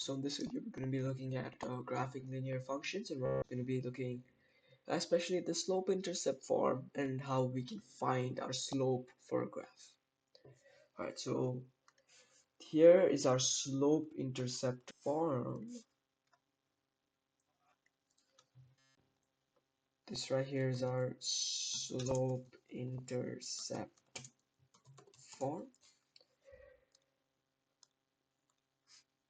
So in this video, we're going to be looking at graphic linear functions, and we're going to be looking especially at the slope-intercept form and how we can find our slope for a graph. Alright, so here is our slope-intercept form. This right here is our slope-intercept form.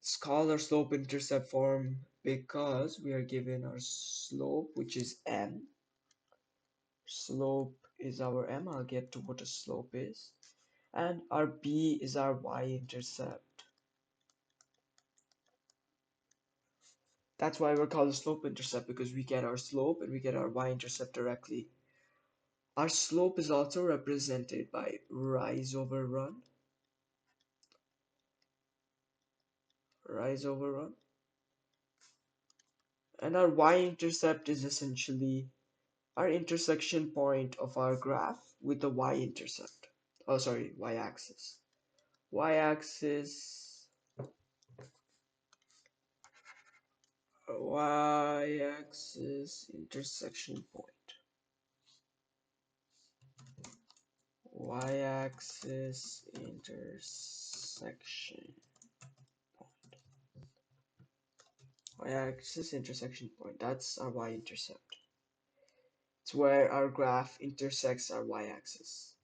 It's called our slope-intercept form because we are given our slope, which is m. Slope is our m. I'll get to what a slope is. And our b is our y-intercept. That's why we're called a slope-intercept, because we get our slope and we get our y-intercept directly. Our slope is also represented by rise over run. Rise over run. And our y-intercept is essentially our intersection point of our graph with the y-intercept. Oh, sorry, y-axis. Y-axis, y-axis intersection point. Y-axis intersection point. Y-axis intersection point. That's our y-intercept. It's where our graph intersects our y-axis.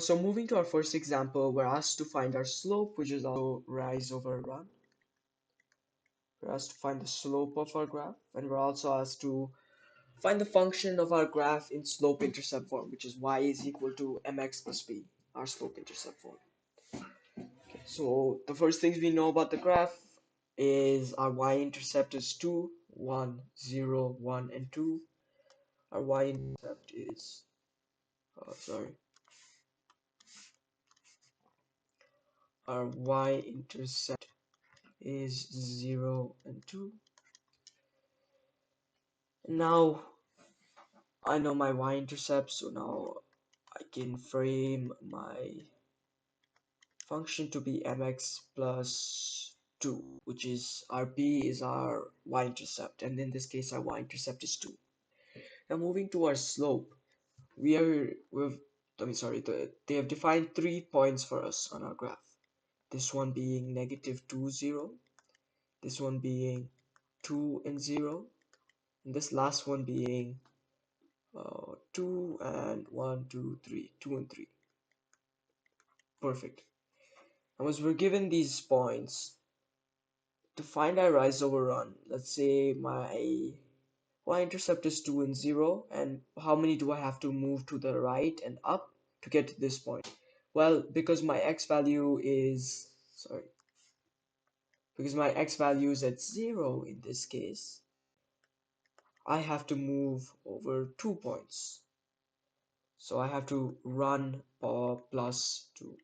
So moving to our first example, we're asked to find our slope, which is also rise over run. We're asked to find the slope of our graph, and we're also asked to find the function of our graph in slope-intercept form, which is y is equal to mx plus b, our slope-intercept form. So the first things we know about the graph is our y-intercept is 2, 1, 0, 1, and 2. Our y-intercept is, our y-intercept is 0 and 2. Now I know my y-intercept, so now I can frame my function to be mx plus 2, which is our b is our y-intercept, and in this case our y-intercept is 2. Now moving to our slope, they have defined 3 points for us on our graph. This one being negative 2, 0, this one being 2 and 0, and this last one being 2 and 1, 2, 3, 2 and 3. Perfect. And as we're given these points, to find our rise over run, let's say my y-intercept is 2 and 0, and how many do I have to move to the right and up to get to this point? Well, because my x value is at 0 in this case, I have to move over 2 points. So I have to run plus 2.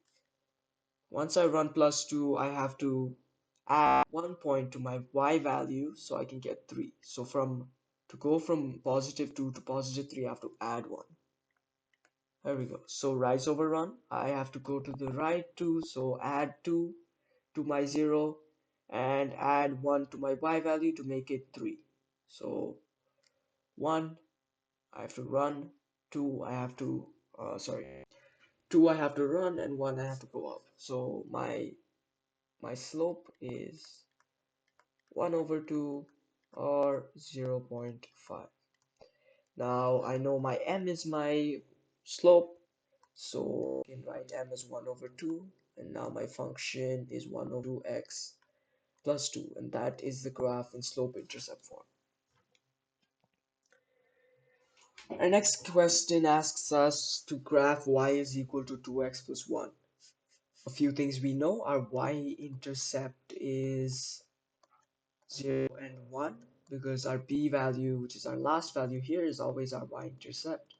Once I run plus 2, I have to add 1 point to my y value so I can get 3. So to go from positive 2 to positive 3, I have to add 1. There we go. So rise over run, I have to go to the right 2, so add 2 to my 0 and add 1 to my y value to make it 3. So 1, I have to run, 2, I have to, 2 I have to run, and 1 I have to go up. So my slope is 1 over 2 or 0.5. Now I know my m is my slope, so I can write m as 1 over 2, and now my function is 1 over 2x plus 2, and that is the graph in slope-intercept form. Our next question asks us to graph y is equal to 2x plus 1. A few things we know: our y-intercept is 0 and 1, because our b value, which is our last value here, is always our y-intercept.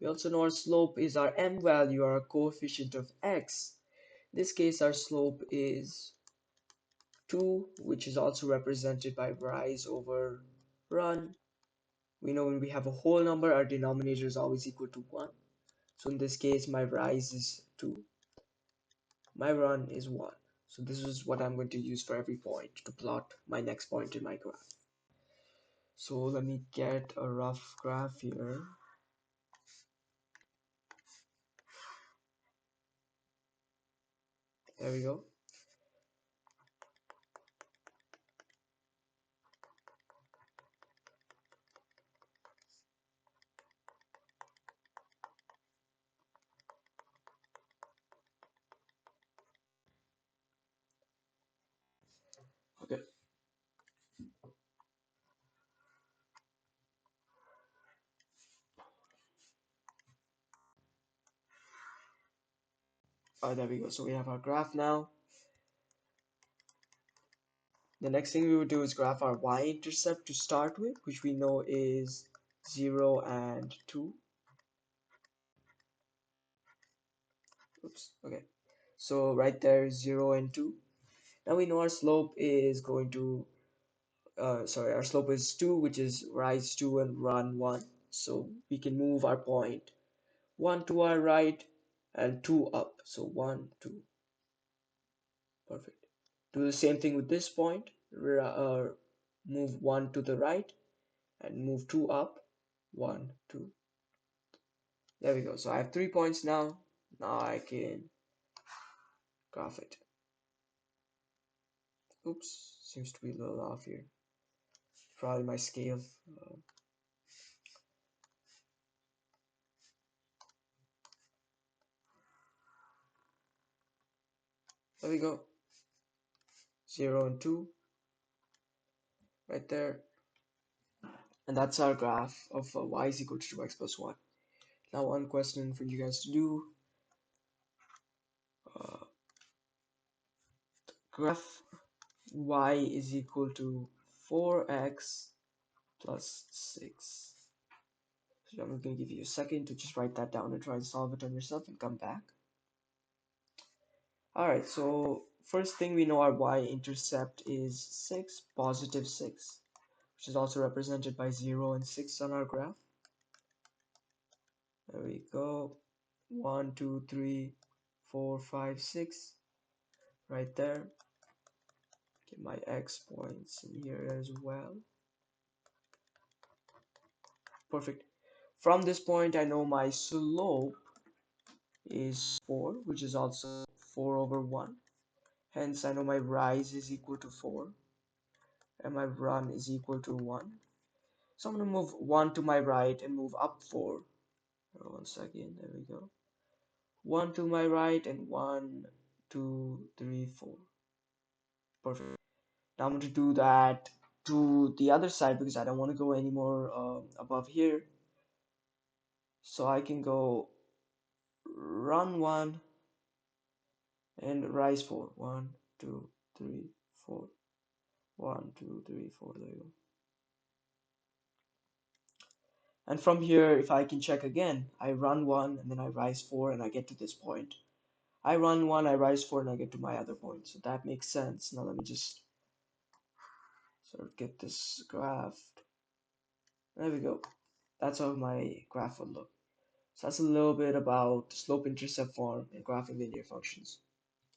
We also know our slope is our m value, or our coefficient of x. In this case, our slope is 2, which is also represented by rise over run. We know when we have a whole number, our denominator is always equal to 1. So in this case, my rise is 2. My run is 1. So this is what I'm going to use for every point to plot my next point in my graph. So let me get a rough graph here. There we go. Okay. There we go. So we have our graph now. The next thing we would do is graph our y-intercept to start with, which we know is 0 and 2. Oops, okay. So right there is 0 and 2. Now we know our slope is going to, our slope is 2, which is rise 2 and run 1. So we can move our point 1 to our right and 2 up. So 1, 2, perfect. Do the same thing with this point. Move 1 to the right and move 2 up. 1, 2. There we go. So I have 3 points now. Now I can graph it. Oops, seems to be a little off here. Probably my scale. There we go. 0 and 2 right there. And that's our graph of y is equal to 2x plus 1. Now one question for you guys to do. Uh, Graph y is equal to 4x plus 6. So I'm going to give you a second to just write that down and try and solve it on yourself and come back. Alright, so first thing we know our y-intercept is 6, positive 6, which is also represented by 0 and 6 on our graph. There we go. 1, 2, 3, 4, 5, 6. Right there. Get my x points in here as well. Perfect. From this point, I know my slope is 4, which is also 4 over 1. Hence, I know my rise is equal to 4, and my run is equal to 1. So I'm going to move 1 to my right and move up 4. 1 second, there we go. 1 to my right and 1, 2, 3, 4. Perfect. Now I'm going to do that to the other side because I don't want to go any more above here. So I can go run 1 and rise 4. 1, 2, 3, 4. 1, 2, 3, 4. There you go. And from here, if I can check again, I run 1 and then I rise 4 and I get to this point. I run 1, I rise 4 and I get to my other point. So that makes sense. Now let me just sort of get this graphed. There we go. That's how my graph would look. So that's a little bit about slope intercept form and graphing linear functions.